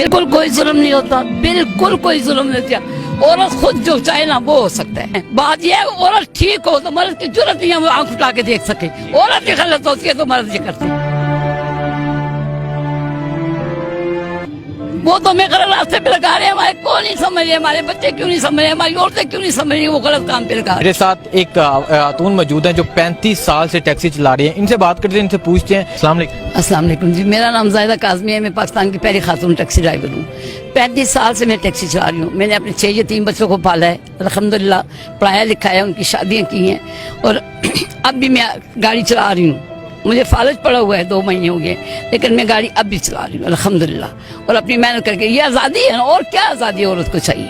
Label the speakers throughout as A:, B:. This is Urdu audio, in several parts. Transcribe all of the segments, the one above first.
A: بالکل کوئی ظلم نہیں ہوتا, بالکل کوئی ظلم نہیں ہوتا. عورت خود جو چاہے نا وہ ہو سکتا ہے. بات یہ ہے عورت ٹھیک ہو تو مرد کی ضرورت نہیں ہے وہ آنکھ اٹھا کے دیکھ سکے. عورت کی غلط ہوتی ہے تو مرد یہ کرتے ہیں. وہ تو ہمیں غلط راستے پہ لگا رہے ہیں. ہمارے کون نہیں سمجھ رہے, ہمارے بچے کیوں نہیں سمجھ رہے, ہماری عورتیں کیوں نہیں سمجھ رہی, وہ غلط کام پہ لگا رہے ہیں.
B: میرے ساتھ ایک خاتون موجود ہیں جو 35 سال سے ٹیکسی چلا رہی ہیں. ان سے بات کرتے ہیں, ان سے پوچھتے ہیں. السلام علیکم.
A: السلام علیکم جی, میرا نام زاہدہ کاظمی ہے. میں پاکستان کی پہلی خاتون ٹیکسی ڈرائیور ہوں. 35 سال سے میں ٹیکسی چلا رہی ہوں. میں نے اپنے 6 یتیم بچوں کو پالا ہے, الحمدللہ پڑھایا لکھایا, ان کی شادیاں کی ہیں, اور اب بھی میں گاڑی چلا رہی ہوں. مجھے فالج پڑا ہوا ہے, 2 مہینے ہو گئے, لیکن میں گاڑی اب بھی چلا رہی ہوں الحمدللہ, اور اپنی محنت کر کے. یہ آزادی ہے نا, اور کیا آزادی عورت کو چاہیے,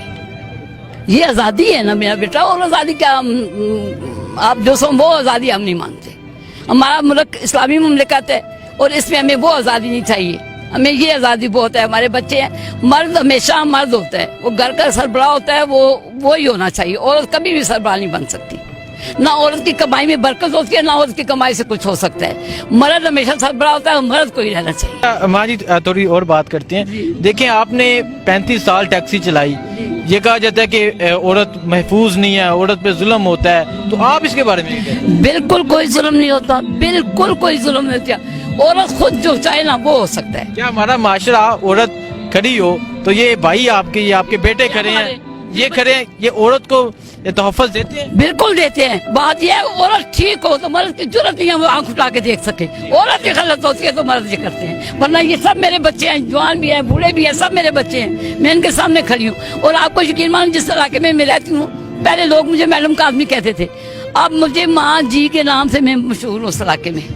A: یہ آزادی ہے نا میرا بیٹا. اور آزادی کیا, آپ جو سو وہ آزادی ہم نہیں مانتے. ہمارا ملک اسلامی مملکت ہے, اور اس میں ہمیں وہ آزادی نہیں چاہیے. ہمیں یہ آزادی بہت ہے. ہمارے بچے ہیں, مرد ہمیشہ مرد ہوتا ہے, وہ گھر کا سربراہ ہوتا ہے, وہی ہونا چاہیے. عورت کبھی بھی سربراہ نہیں بن سکتی. نہ عورت کی کمائی میں برکت ہوتی ہے, نہ عورت کی کمائی سے کچھ ہو سکتا ہے. مرد ہمیشہ سربراہ ہوتا ہے, مرد کو ہی رہنا چاہیے.
B: ماں جی تھوڑی اور بات کرتے ہیں. دیکھیں آپ نے 35 سال ٹیکسی چلائی, یہ کہا جاتا ہے کہ عورت محفوظ نہیں ہے, عورت پہ ظلم ہوتا ہے, تو آپ اس کے بارے میں کیا کہتے ہیں؟
A: بالکل کوئی ظلم نہیں ہوتا, بالکل کوئی ظلم نہیں ہوتا. عورت خود جو چاہے نا وہ ہو سکتا ہے.
B: کیا ہمارا معاشرہ عورت کھڑی ہو تو یہ بھائی آپ کے, یہ آپ کے بیٹے کھڑے ہیں, یہ کھڑے ہیں, یہ عورت کو یہ تحفظ دیتے ہیں؟
A: بالکل دیتے ہیں. بات یہ ہے عورت ٹھیک ہو تو مرد کی ضرورت نہیں ہے وہ آنکھ اٹھا کے دیکھ سکے. عورت کی غلط ہوتی ہے تو مرد یہ کرتے ہیں. ورنہ یہ سب میرے بچے ہیں, جوان بھی ہیں, بوڑھے بھی ہیں, سب میرے بچے ہیں. میں ان کے سامنے کھڑی ہوں. اور آپ کو یقین مانو, جس علاقے میں میں رہتی ہوں, پہلے لوگ مجھے میڈم کاظمی کہتے تھے, اب مجھے ماں جی کے نام سے میں مشہور ہوں اس علاقے میں.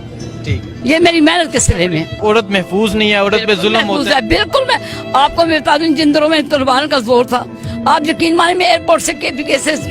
A: یہ میری محنت کے سلے میں.
B: عورت محفوظ نہیں ہے, عورت پہ ظلم ہوتا ہے.
A: بالکل. میں آپ کو میں بتا دوں, جن دنوں میں طالبان کا زور تھا, آپ یقین مانے میں ایئرپورٹ سے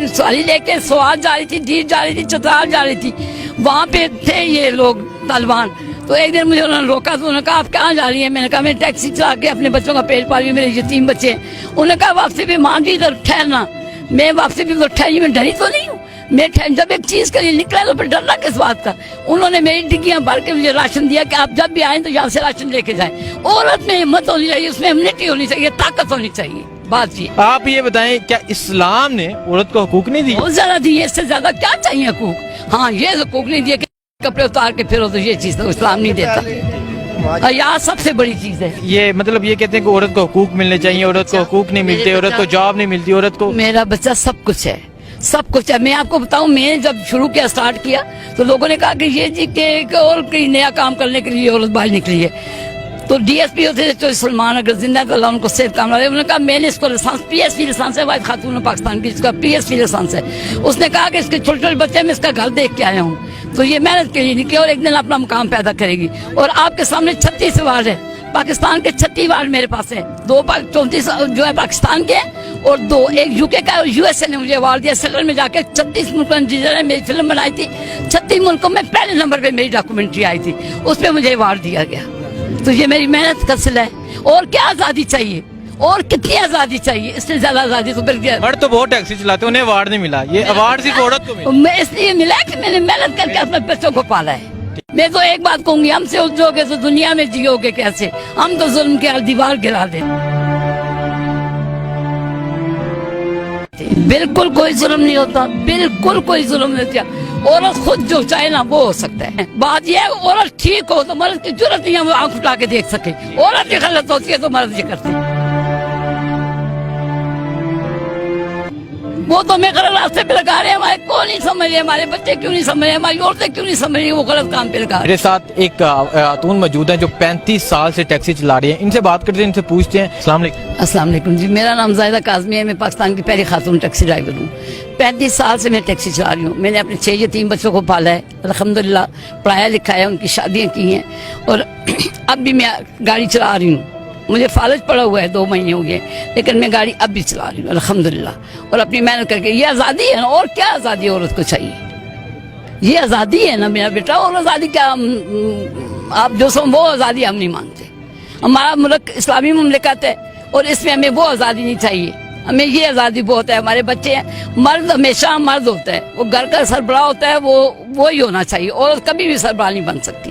A: سوالی لے کے سوات جا رہی تھی, ڈیٹ جا رہی تھی, چترال جا رہی تھی. وہاں پہ تھے یہ لوگ طالبان. تو ایک دن مجھے انہوں نے روکا, تو انہوں نے کہا آپ کہاں جا رہی ہیں؟ میں نے کہا میں ٹیکسی چلا کے اپنے بچوں کا پیٹ پال رہی ہوں, میرے یتیم بچے ہیں. انہوں نے کہا واپسی پہ مان جی ادھر ٹھہرنا. میں واپسی پہ ادھر ٹھہری, میں ڈری تو نہیں ہوں. میں جب ایک چیز کے لیے نکلا تو پھر ڈرنا کس بات کا. انہوں نے میری ڈگیاں بھر کے مجھے راشن دیا کہ آپ جب بھی آئیں تو یہاں سے راشن لے کے جائیں. عورت میں ہمت ہونی چاہیے, اس میں ہمنیٹی ہونی چاہیے, طاقت ہونی چاہیے. بات یہ.
B: آپ یہ بتائیں, کیا اسلام نے عورت کو حقوق نہیں دیے؟
A: بہت زیادہ دیے, اس سے زیادہ کیا چاہیے حقوق. ہاں یہ حقوق نہیں دیے کہ کپڑے اتار کے پھرو, تو یہ چیز تو اسلام نہیں دیتا. یہاں سب سے بڑی چیز ہے
B: یہ, مطلب یہ کہتے ہیں کہ عورت کو حقوق ملنے چاہیے, عورت کو حقوق نہیں ملتے, عورت کو جاب نہیں ملتی, عورت کو.
A: میرا بچہ سب کچھ ہے, سب کچھ ہے. میں آپ کو بتاؤں, میں نے جب شروع کیا, سٹارٹ کیا, تو لوگوں نے کہا کہ یہ جی کہ اور کوئی نیا کام کرنے کے لیے عورت باہر نکلی ہے. تو ڈی ایس پی ہوتے تھے تو سلمان, اگر زندہ تو اللہ ان کو صحت کام رہے. انہوں نے کہا میں نے اس کو licence, P S P licence ہے, واحد خاتون پاکستان کی, اس کا پی ایس پی لائسنس ہے. اس نے کہا کہ اس کے چھوٹے چھوٹے بچے میں اس کا گھر دیکھ کے آیا ہوں. تو یہ محنت کے لیے نکلی, اور ایک دن اپنا مقام پیدا کرے گی. اور آپ کے سامنے 36 وارڈ ہے, پاکستان کے 36 وارڈ میرے پاس ہے. 34 جو ہے پاکستان کے, اور 2 ایک یو کے کا, اور یو ایس اے نے مجھے ایوارڈ دیا. سیلر میں جا کے 36 ملکوں نے میری فلم بنائی تھی, 36 ملکوں میں پہلے نمبر پہ میری ڈاکومنٹری آئی تھی, اس پہ مجھے ایوارڈ دیا گیا. تو یہ میری محنت کا صلہ ہے. اور کیا آزادی چاہیے, اور کتنی آزادی چاہیے, اس سے زیادہ آزادی تو پھر گیا.
B: مرد تو بہت ٹیکسی چلاتے ہیں, انہیں ایوارڈ نہیں ملا. یہ ایوارڈ صرف عورت کو ملا.
A: میں اس لیے ملا کہ میں نے محنت کر کے اپنے بچوں کو پالا ہے. میں تو ایک بات کہوں گی, ہم سے الجھو گے تو دنیا میں جیو گے کیسے. ہم تو ظلم کے دیوار گرا دیں. بالکل کوئی ظلم نہیں ہوتا, بالکل کوئی ظلم نہیں ہوتا. عورت خود جو چاہے نا وہ ہو سکتا ہے. بات یہ ہے عورت ٹھیک ہو تو مرد کی ضرورت نہیں ہے وہ آنکھ اٹھا کے دیکھ سکے. عورت کی غلط ہوتی ہے تو مرد یہ کرتے ہیں. وہ تو ہمیں غلط راستے پہ لگا رہے ہیں. ہمارے کون نہیں سمجھ رہے, ہمارے بچے کیوں نہیں سمجھ رہے, ہماری عورتیں کیوں نہیں سمجھ رہی, وہ غلط کام پہ لگا رہے ہیں.
B: میرے ساتھ ایک خاتون موجود ہیں جو 35 سال سے ٹیکسی چلا رہی ہیں. ان سے بات کرتے ہیں, ان سے پوچھتے ہیں. السلام علیکم.
A: السلام علیکم جی, میرا نام زاہدہ کاظمی ہے. میں پاکستان کی پہلی خاتون ٹیکسی ڈرائیور ہوں. 35 سال سے میں ٹیکسی چلا رہی ہوں. میں نے اپنے 6 یتیم بچوں کو پالا ہے, الحمدللہ پڑھایا لکھایا, ان کی شادیاں کی ہیں, اور اب بھی میں گاڑی چلا رہی ہوں. مجھے فالج پڑا ہوا ہے, 2 مہینے ہو گئے, لیکن میں گاڑی اب بھی چلا رہی ہوں الحمدللہ, اور اپنی محنت کر کے. یہ آزادی ہے نا, اور کیا آزادی عورت کو چاہیے. یہ آزادی ہے نا میرا بیٹا, اور آزادی کیا, آپ جو سو وہ آزادی ہم نہیں مانتے. ہمارا ملک اسلامی مملکت ہے, اور اس میں ہمیں وہ آزادی نہیں چاہیے. ہمیں یہ آزادی بہت ہے. ہمارے بچے ہیں, مرد ہمیشہ مرد ہوتا ہے, وہ گھر کا سربراہ ہوتا ہے, وہی ہونا چاہیے. عورت کبھی بھی سربراہ نہیں بن سکتی.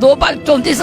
A: 34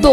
A: 2